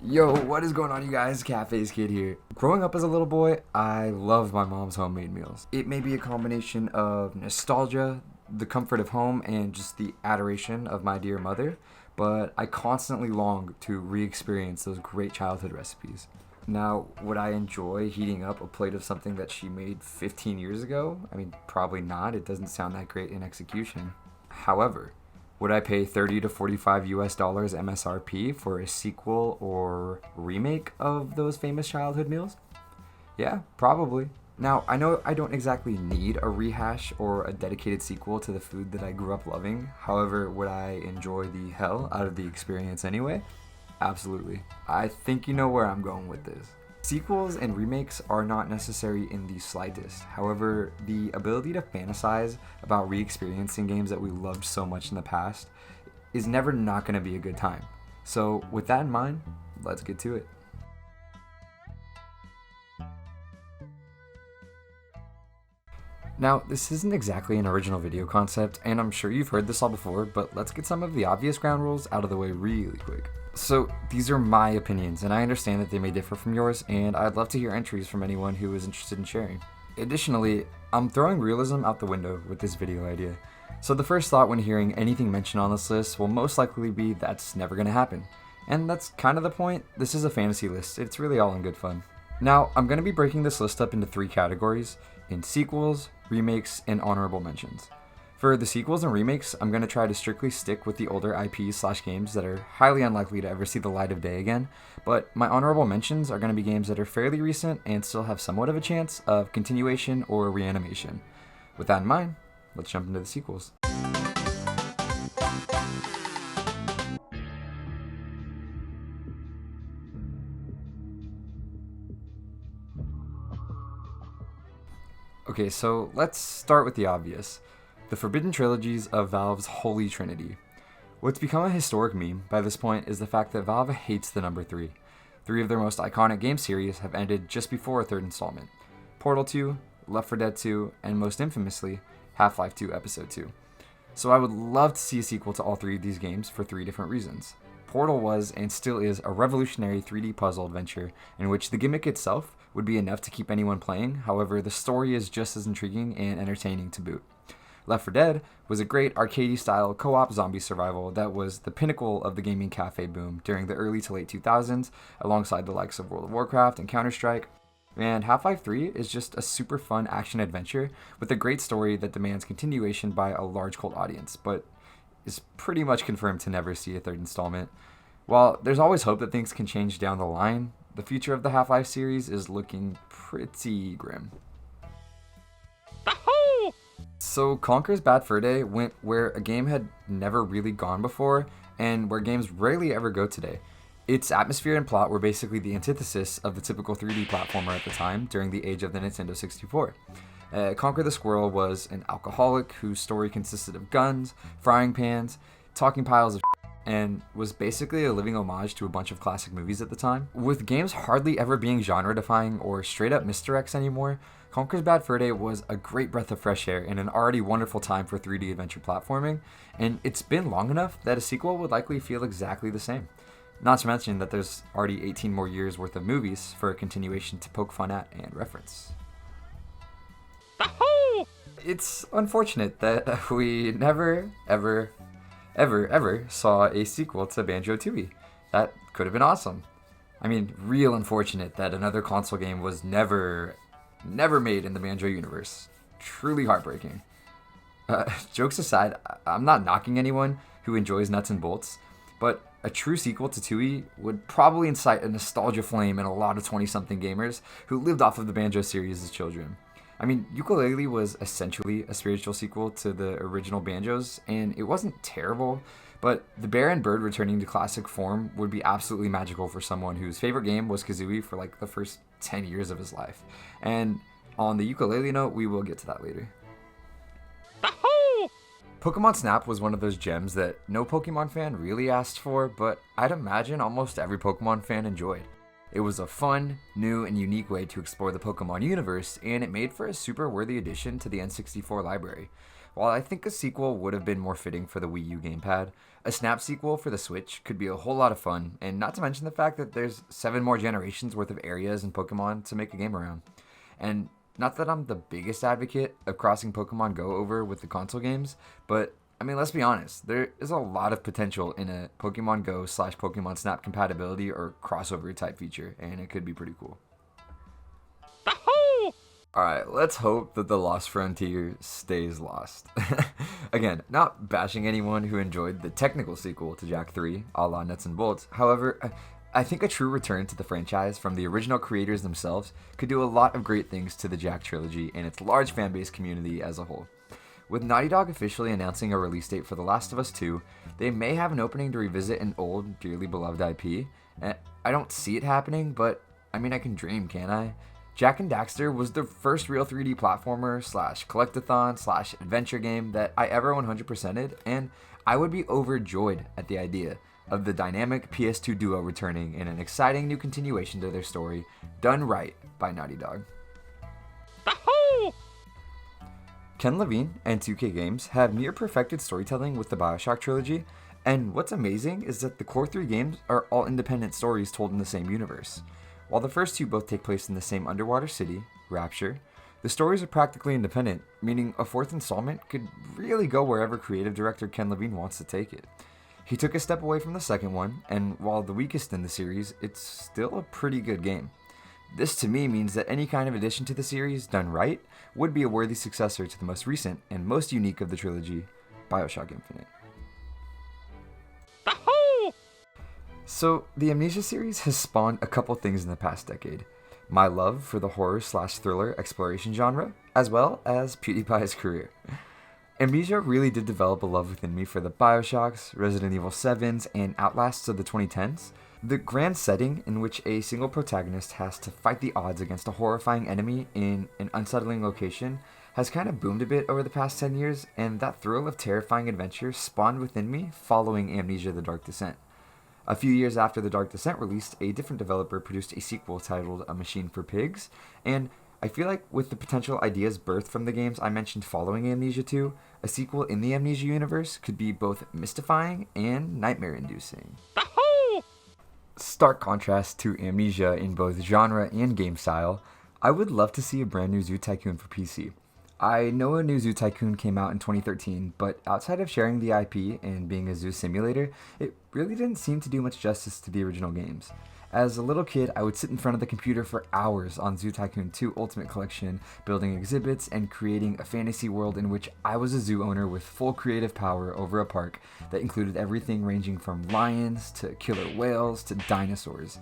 Yo, what is going on, you guys? Cafe's Kid here. Growing up as a little boy, I loved my mom's homemade meals. It may be a combination of nostalgia, the comfort of home, and just the adoration of my dear mother, but I constantly long to re-experience those great childhood recipes. Now, would I enjoy heating up a plate of something that she made 15 years ago? I mean, probably not. It doesn't sound that great in execution. However, would I pay 30 to 45 US dollars MSRP for a sequel or remake of those famous childhood meals? Yeah, probably. Now, I know I don't exactly need a rehash or a dedicated sequel to the food that I grew up loving. However, would I enjoy the hell out of the experience anyway? Absolutely. I think you know where I'm going with this. Sequels and remakes are not necessary in the slightest. However, the ability to fantasize about re-experiencing games that we loved so much in the past is never not going to be a good time. So with that in mind, let's get to it. Now, this isn't exactly an original video concept, and I'm sure you've heard this all before, but let's get some of the obvious ground rules out of the way really quick. So, these are my opinions, and I understand that they may differ from yours, and I'd love to hear entries from anyone who is interested in sharing. Additionally, I'm throwing realism out the window with this video idea. So the first thought when hearing anything mentioned on this list will most likely be that's never gonna happen. And that's kind of the point. This is a fantasy list. It's really all in good fun. Now, I'm going to be breaking this list up into 3 categories, in sequels, remakes, and honorable mentions. For the sequels and remakes, I'm going to try to strictly stick with the older IPs/games that are highly unlikely to ever see the light of day again, but my honorable mentions are going to be games that are fairly recent and still have somewhat of a chance of continuation or reanimation. With that in mind, let's jump into the sequels. Okay, so let's start with the obvious. The Forbidden Trilogies of Valve's Holy Trinity. What's become a historic meme by this point is the fact that Valve hates the number 3. 3 of their most iconic game series have ended just before a 3rd installment. Portal 2, Left 4 Dead 2, and most infamously, Half-Life 2 Episode 2. So I would love to see a sequel to all 3 of these games for 3 different reasons. Portal was, and still is, a revolutionary 3D puzzle adventure in which the gimmick itself would be enough to keep anyone playing, however, the story is just as intriguing and entertaining to boot. Left 4 Dead was a great arcade-style co-op zombie survival that was the pinnacle of the gaming cafe boom during the early to late 2000s, alongside the likes of World of Warcraft and Counter-Strike. And Half-Life 3 is just a super fun action-adventure with a great story that demands continuation by a large cult audience, but is pretty much confirmed to never see a 3rd installment. While there's always hope that things can change down the line, the future of the Half-Life series is looking pretty grim. So Conker's Bad Fur Day went where a game had never really gone before, and where games rarely ever go today. Its atmosphere and plot were basically the antithesis of the typical 3D platformer at the time, during the age of the Nintendo 64. Conker the Squirrel was an alcoholic whose story consisted of guns, frying pans, talking piles of and was basically a living homage to a bunch of classic movies at the time. With games hardly ever being genre-defying or straight-up misdirects anymore, Conker's Bad Fur Day was a great breath of fresh air and an already wonderful time for 3D adventure platforming, and it's been long enough that a sequel would likely feel exactly the same. Not to mention that there's already 18 more years worth of movies for a continuation to poke fun at and reference. It's unfortunate that we never, ever saw a sequel to Banjo-Tooie. That could have been awesome. I mean, real unfortunate that another console game was never made in the Banjo universe. Truly heartbreaking. Jokes aside, I'm not knocking anyone who enjoys nuts and bolts, but a true sequel to Tooie would probably incite a nostalgia flame in a lot of 20-something gamers who lived off of the Banjo series as children. I mean, Yooka-Laylee was essentially a spiritual sequel to the original Banjos, and it wasn't terrible, but the bear and bird returning to classic form would be absolutely magical for someone whose favorite game was Kazooie for like the first 10 years of his life. And on the Yooka-Laylee note, we will get to that later. Pokemon Snap was one of those gems that no Pokemon fan really asked for, but I'd imagine almost every Pokemon fan enjoyed. It was a fun, new, and unique way to explore the Pokemon universe, and it made for a super worthy addition to the N64 library. While I think a sequel would have been more fitting for the Wii U gamepad, a Snap sequel for the Switch could be a whole lot of fun, and not to mention the fact that there's 7 more generations worth of areas in Pokemon to make a game around. And not that I'm the biggest advocate of crossing Pokemon Go over with the console games, but I mean, let's be honest, there is a lot of potential in a Pokemon Go / Pokemon Snap compatibility or crossover type feature, and it could be pretty cool. Alright, let's hope that the Lost Frontier stays lost. Again, not bashing anyone who enjoyed the technical sequel to Jak 3, a la Nuts and Bolts. However, I think a true return to the franchise from the original creators themselves could do a lot of great things to the Jak trilogy and its large fanbase community as a whole. With Naughty Dog officially announcing a release date for The Last of Us 2, they may have an opening to revisit an old, dearly beloved IP. I don't see it happening, but I mean, I can dream, can't I? Jak and Daxter was the first real 3D platformer / collectathon / adventure game that I ever 100%ed, and I would be overjoyed at the idea of the dynamic PS2 duo returning in an exciting new continuation to their story, done right by Naughty Dog. Ken Levine and 2K Games have near perfected storytelling with the BioShock trilogy, and what's amazing is that the core 3 games are all independent stories told in the same universe. While the first 2 both take place in the same underwater city, Rapture, the stories are practically independent, meaning a 4th installment could really go wherever creative director Ken Levine wants to take it. He took a step away from the second one, and while the weakest in the series, it's still a pretty good game. This to me means that any kind of addition to the series, done right, would be a worthy successor to the most recent and most unique of the trilogy, BioShock Infinite. So, the Amnesia series has spawned a couple things in the past decade. My love for the horror / thriller exploration genre, as well as PewDiePie's career. Amnesia really did develop a love within me for the BioShocks, Resident Evil 7s, and Outlasts of the 2010s. The grand setting in which a single protagonist has to fight the odds against a horrifying enemy in an unsettling location has kind of boomed a bit over the past 10 years, and that thrill of terrifying adventure spawned within me following Amnesia: The Dark Descent. A few years after The Dark Descent released, a different developer produced a sequel titled A Machine for Pigs, and I feel like with the potential ideas birthed from the games I mentioned following Amnesia 2, a sequel in the Amnesia universe could be both mystifying and nightmare-inducing. Stark contrast to Amnesia in both genre and game style, I would love to see a brand new Zoo Tycoon for PC. I know a new Zoo Tycoon came out in 2013, but outside of sharing the IP and being a zoo simulator, it really didn't seem to do much justice to the original games. As a little kid, I would sit in front of the computer for hours on Zoo Tycoon 2 Ultimate Collection, building exhibits and creating a fantasy world in which I was a zoo owner with full creative power over a park that included everything ranging from lions to killer whales to dinosaurs.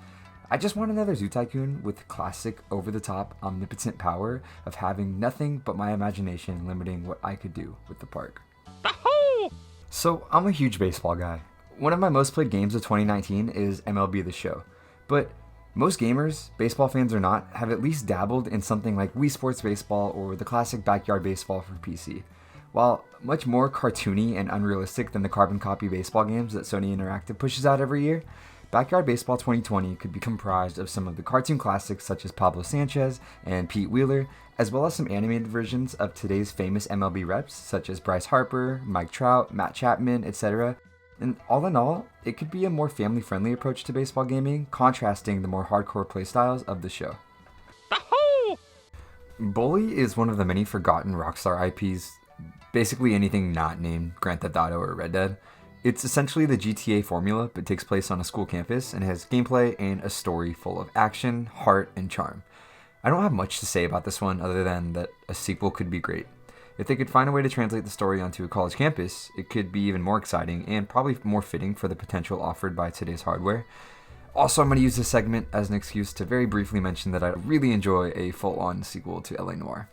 I just want another Zoo Tycoon with classic, over-the-top, omnipotent power of having nothing but my imagination limiting what I could do with the park. So, I'm a huge baseball guy. One of my most played games of 2019 is MLB The Show. But most gamers, baseball fans or not, have at least dabbled in something like Wii Sports Baseball or the classic Backyard Baseball for PC. While much more cartoony and unrealistic than the carbon copy baseball games that Sony Interactive pushes out every year, Backyard Baseball 2020 could be comprised of some of the cartoon classics such as Pablo Sanchez and Pete Wheeler, as well as some animated versions of today's famous MLB reps such as Bryce Harper, Mike Trout, Matt Chapman, etc. And all in all, it could be a more family-friendly approach to baseball gaming, contrasting the more hardcore playstyles of the show. Bully is one of the many forgotten Rockstar IPs, basically anything not named Grand Theft Auto or Red Dead. It's essentially the GTA formula, but takes place on a school campus and has gameplay and a story full of action, heart, and charm. I don't have much to say about this one other than that a sequel could be great. If they could find a way to translate the story onto a college campus, it could be even more exciting and probably more fitting for the potential offered by today's hardware. Also, I'm going to use this segment as an excuse to very briefly mention that I really enjoy a full-on sequel to LA Noire.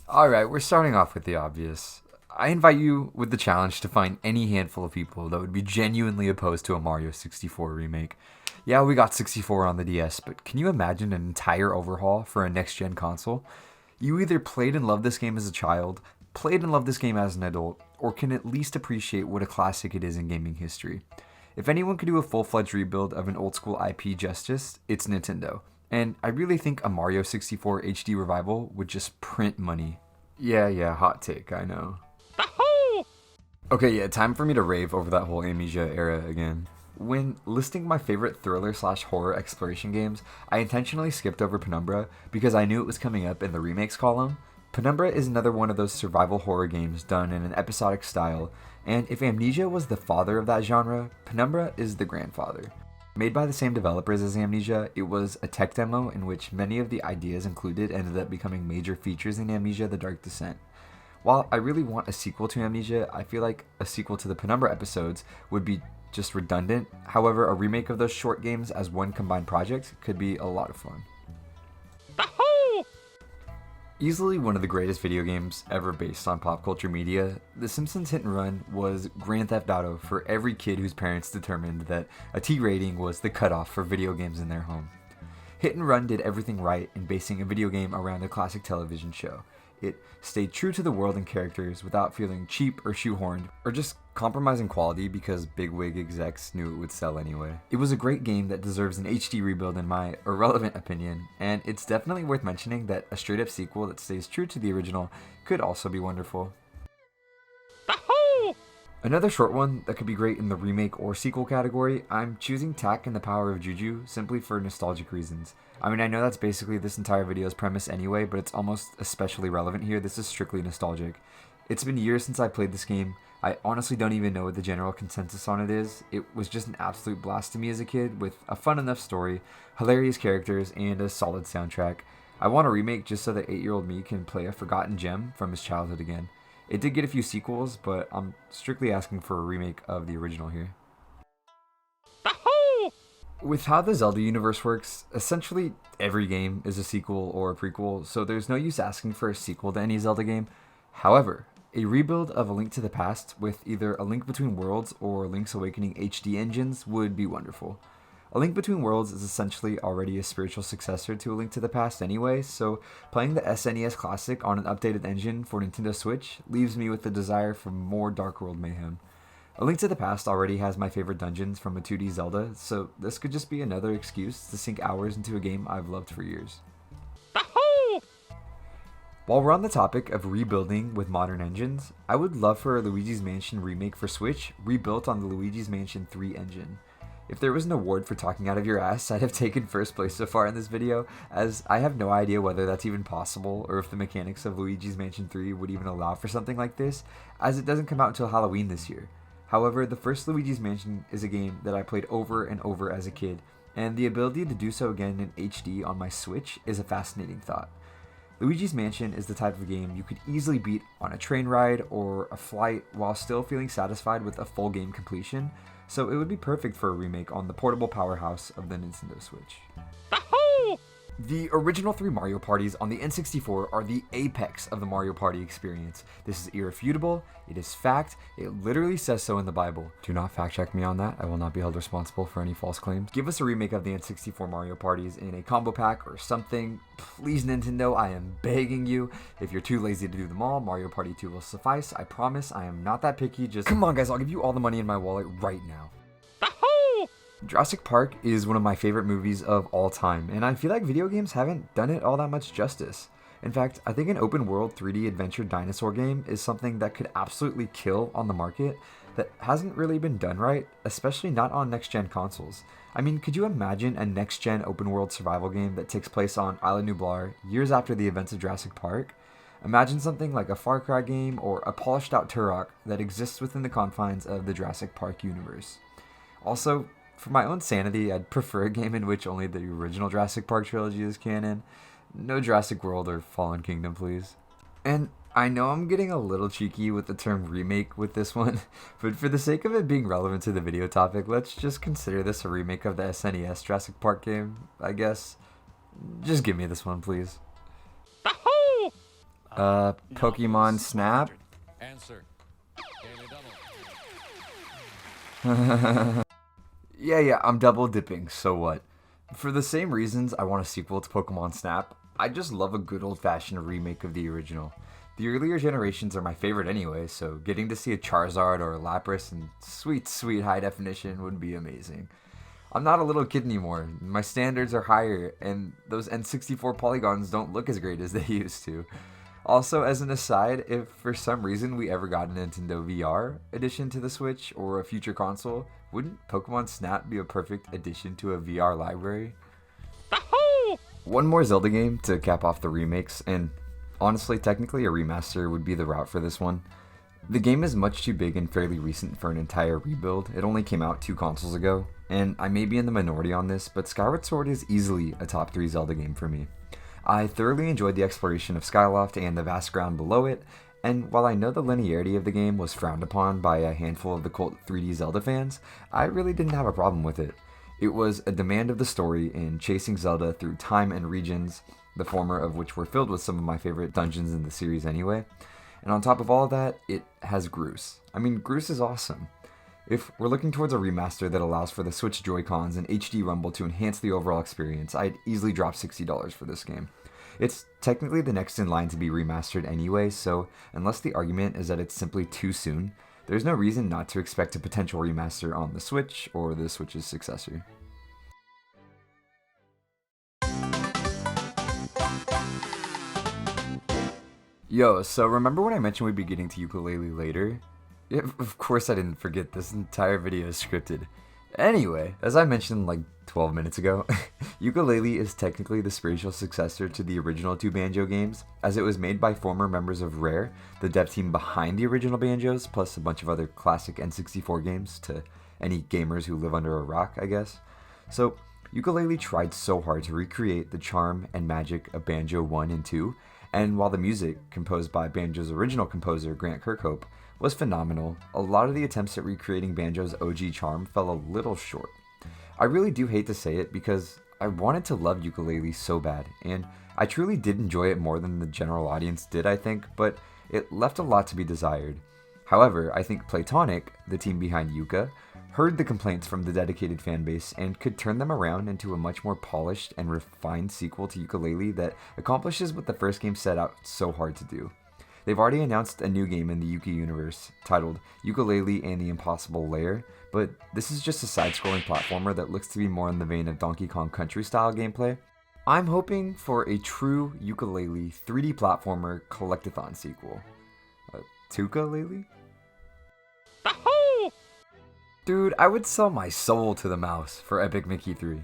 Alright, we're starting off with the obvious. I invite you with the challenge to find any handful of people that would be genuinely opposed to a Mario 64 remake. Yeah, we got 64 on the DS, but can you imagine an entire overhaul for a next-gen console? You either played and loved this game as a child, played and loved this game as an adult, or can at least appreciate what a classic it is in gaming history. If anyone could do a full-fledged rebuild of an old-school IP justice, it's Nintendo. And I really think a Mario 64 HD revival would just print money. Yeah, hot take, I know. Okay, yeah, time for me to rave over that whole Amnesia era again. When listing my favorite thriller/horror exploration games, I intentionally skipped over Penumbra because I knew it was coming up in the remakes column. Penumbra is another one of those survival horror games done in an episodic style, and if Amnesia was the father of that genre, Penumbra is the grandfather. Made by the same developers as Amnesia, it was a tech demo in which many of the ideas included ended up becoming major features in Amnesia: The Dark Descent. While I really want a sequel to Amnesia, I feel like a sequel to the Penumbra episodes would be just redundant. However, a remake of those short games as one combined project could be a lot of fun. Easily one of the greatest video games ever based on pop culture media, The Simpsons Hit and Run was Grand Theft Auto for every kid whose parents determined that a T rating was the cutoff for video games in their home. Hit and Run did everything right in basing a video game around a classic television show. It stayed true to the world and characters without feeling cheap or shoehorned, or just compromising quality because bigwig execs knew it would sell anyway. It was a great game that deserves an HD rebuild in my irrelevant opinion, and it's definitely worth mentioning that a straight up sequel that stays true to the original could also be wonderful. Another short one that could be great in the remake or sequel category, I'm choosing Tak and the Power of Juju simply for nostalgic reasons. I mean, I know that's basically this entire video's premise anyway, but it's almost especially relevant here. This is strictly nostalgic. It's been years since I played this game. I honestly don't even know what the general consensus on it is. It was just an absolute blast to me as a kid, with a fun enough story, hilarious characters, and a solid soundtrack. I want a remake just so that 8-year-old me can play a forgotten gem from his childhood again. It did get a few sequels, but I'm strictly asking for a remake of the original here. With how the Zelda universe works, essentially every game is a sequel or a prequel, so there's no use asking for a sequel to any Zelda game. However, a rebuild of A Link to the Past with either A Link Between Worlds or Link's Awakening HD engines would be wonderful. A Link Between Worlds is essentially already a spiritual successor to A Link to the Past anyway, so playing the SNES Classic on an updated engine for Nintendo Switch leaves me with the desire for more Dark World mayhem. A Link to the Past already has my favorite dungeons from a 2D Zelda, so this could just be another excuse to sink hours into a game I've loved for years. While we're on the topic of rebuilding with modern engines, I would love for a Luigi's Mansion remake for Switch rebuilt on the Luigi's Mansion 3 engine. If there was an award for talking out of your ass, I'd have taken first place so far in this video, as I have no idea whether that's even possible or if the mechanics of Luigi's Mansion 3 would even allow for something like this, as it doesn't come out until Halloween this year. However, the first Luigi's Mansion is a game that I played over and over as a kid, and the ability to do so again in HD on my Switch is a fascinating thought. Luigi's Mansion is the type of game you could easily beat on a train ride or a flight while still feeling satisfied with a full game completion, so it would be perfect for a remake on the portable powerhouse of the Nintendo Switch. The original 3 Mario parties on the N64 are the apex of the Mario Party experience. This is irrefutable, it is fact, it literally says so in the Bible. Do not fact check me on that, I will not be held responsible for any false claims. Give us a remake of the N64 Mario parties in a combo pack or something. Please Nintendo, I am begging you. If you're too lazy to do them all, Mario Party 2 will suffice. I promise, I am not that picky, just come on guys, I'll give you all the money in my wallet right now. Jurassic Park is one of my favorite movies of all time, and I feel like video games haven't done it all that much justice. In fact, I think an open world 3D adventure dinosaur game is something that could absolutely kill on the market that hasn't really been done right, especially not on next-gen consoles. I mean, could you imagine a next-gen open world survival game that takes place on Isla Nublar years after the events of Jurassic Park? Imagine something like a Far Cry game or a polished-out Turok that exists within the confines of the Jurassic Park universe. Also, for my own sanity, I'd prefer a game in which only the original Jurassic Park trilogy is canon. No Jurassic World or Fallen Kingdom, please. And I know I'm getting a little cheeky with the term remake with this one, but for the sake of it being relevant to the video topic, let's just consider this a remake of the SNES Jurassic Park game, I guess. Just give me this one, please. Pokemon Snap? Answer. Yeah, I'm double dipping, so what? For the same reasons I want a sequel to Pokemon Snap, I just love a good old-fashioned remake of the original. The earlier generations are my favorite anyway, so getting to see a Charizard or a Lapras in sweet, sweet high definition would be amazing. I'm not a little kid anymore. My standards are higher, and those N64 polygons don't look as great as they used to. Also, as an aside, if for some reason we ever got a Nintendo VR addition to the Switch or a future console, wouldn't Pokemon Snap be a perfect addition to a VR library? One more Zelda game to cap off the remakes, and honestly, technically a remaster would be the route for this one. The game is much too big and fairly recent for an entire rebuild. It only came out 2 consoles ago, and I may be in the minority on this, but Skyward Sword is easily a top 3 Zelda game for me. I thoroughly enjoyed the exploration of Skyloft and the vast ground below it, and while I know the linearity of the game was frowned upon by a handful of the cult 3D Zelda fans, I really didn't have a problem with it. It was a demand of the story in chasing Zelda through time and regions, the former of which were filled with some of my favorite dungeons in the series anyway. And on top of all of that, it has Groose. I mean, Groose is awesome. If we're looking towards a remaster that allows for the Switch Joy-Cons and HD Rumble to enhance the overall experience, I'd easily drop $60 for this game. It's technically the next in line to be remastered anyway, so unless the argument is that it's simply too soon, there's no reason not to expect a potential remaster on the Switch or the Switch's successor. Yo, so remember when I mentioned we'd be getting to ukulele later? Yeah, of course I didn't forget, this entire video is scripted. Anyway, as I mentioned like 12 minutes ago, Yooka-Laylee is technically the spiritual successor to the original 2 Banjo games, as it was made by former members of Rare, the dev team behind the original Banjos, plus a bunch of other classic N64 games to any gamers who live under a rock, I guess. So, Yooka-Laylee tried so hard to recreate the charm and magic of Banjo 1 and 2, and while the music, composed by Banjo's original composer Grant Kirkhope, was phenomenal, a lot of the attempts at recreating Banjo's OG charm fell a little short. I really do hate to say it because I wanted to love Yooka-Laylee so bad, and I truly did enjoy it more than the general audience did, I think, but it left a lot to be desired. However, I think Playtonic, the team behind Yuka, heard the complaints from the dedicated fanbase and could turn them around into a much more polished and refined sequel to Yooka-Laylee that accomplishes what the first game set out so hard to do. They've already announced a new game in the Yuki universe, titled Yooka-Laylee and the Impossible Lair, but this is just a side-scrolling platformer that looks to be more in the vein of Donkey Kong Country-style gameplay. I'm hoping for a true Yooka-Laylee 3D platformer collectathon sequel. Tuka-Laylee? Dude, I would sell my soul to the mouse for Epic Mickey 3.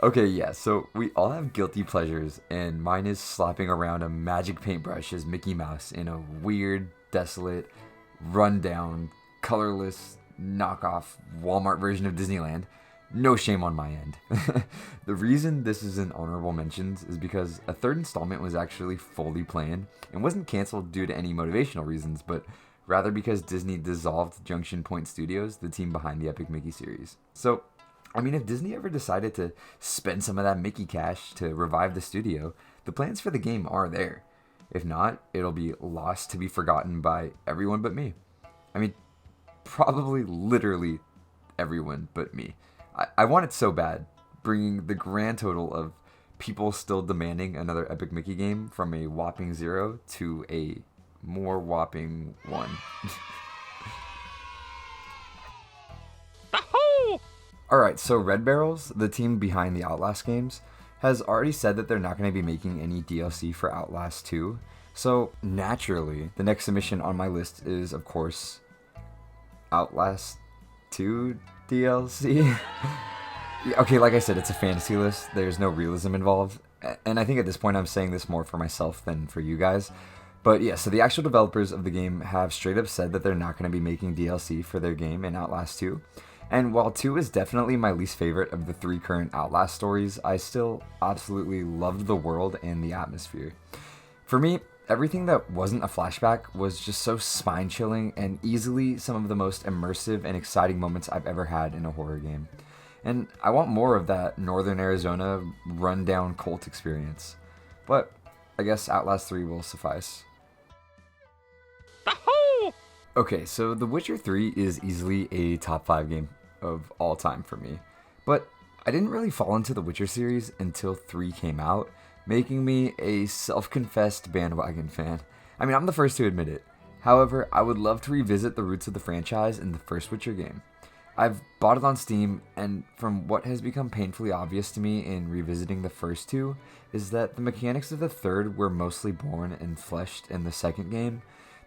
Okay, yeah, so we all have guilty pleasures, and mine is slapping around a magic paintbrush as Mickey Mouse in a weird, desolate, rundown, colorless, knockoff Walmart version of Disneyland. No shame on my end. The reason this is in honorable mentions is because a 3rd installment was actually fully planned and wasn't canceled due to any motivational reasons, but rather because Disney dissolved Junction Point Studios, the team behind the Epic Mickey series. So, I mean, if Disney ever decided to spend some of that Mickey cash to revive the studio, the plans for the game are there. If not, it'll be lost to be forgotten by everyone but me. I mean, probably literally everyone but me. I want it so bad, bringing the grand total of people still demanding another Epic Mickey game from a whopping 0 to a more whopping 1. Alright, so Red Barrels, the team behind the Outlast games, has already said that they're not going to be making any DLC for Outlast 2. So, naturally, the next submission on my list is, of course, Outlast 2 DLC. Yeah, okay, like I said, it's a fantasy list. There's no realism involved. And I think at this point I'm saying this more for myself than for you guys. But yeah, so the actual developers of the game have straight up said that they're not going to be making DLC for their game in Outlast 2. And while 2 is definitely my least favorite of the 3 current Outlast stories, I still absolutely loved the world and the atmosphere. For me, everything that wasn't a flashback was just so spine-chilling and easily some of the most immersive and exciting moments I've ever had in a horror game. And I want more of that Northern Arizona rundown cult experience. But I guess Outlast 3 will suffice. Okay, so The Witcher 3 is easily a top 5 game of all time for me. But I didn't really fall into the Witcher series until 3 came out, making me a self-confessed bandwagon fan. I mean, I'm the first to admit it. However, I would love to revisit the roots of the franchise in the first Witcher game. I've bought it on Steam, and from what has become painfully obvious to me in revisiting the first two, is that the mechanics of the third were mostly born and fleshed in the second game,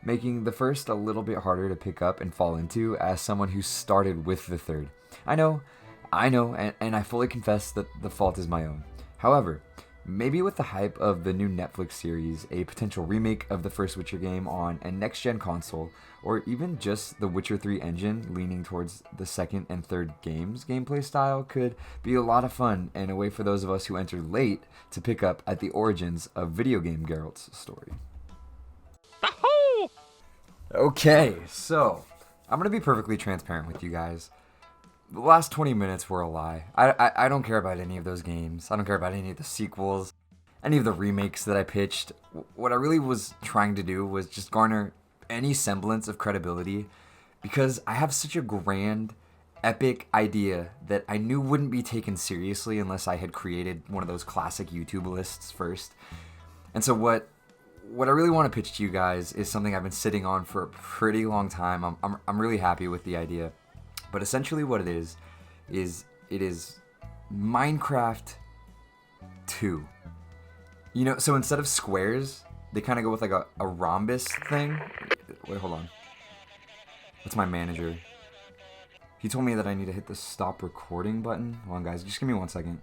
making the first a little bit harder to pick up and fall into as someone who started with the third. I know, and I fully confess that the fault is my own. However, maybe with the hype of the new Netflix series, a potential remake of the first Witcher game on a next-gen console, or even just the Witcher 3 engine leaning towards the second and third game's gameplay style could be a lot of fun and a way for those of us who entered late to pick up at the origins of video game Geralt's story. Okay, so I'm going to be perfectly transparent with you guys. The last 20 minutes were a lie. I don't care about any of those games. I don't care about any of the sequels, any of the remakes that I pitched. What I really was trying to do was just garner any semblance of credibility because I have such a grand, epic idea that I knew wouldn't be taken seriously unless I had created one of those classic YouTube lists first. And so what I really want to pitch to you guys is something I've been sitting on for a pretty long time. I'm really happy with the idea. But essentially what it is it is Minecraft 2. You know, so instead of squares, they kind of go with like a rhombus thing. Wait, hold on. That's my manager. He told me that I need to hit the stop recording button. Hold on, guys. Just give me 1 second.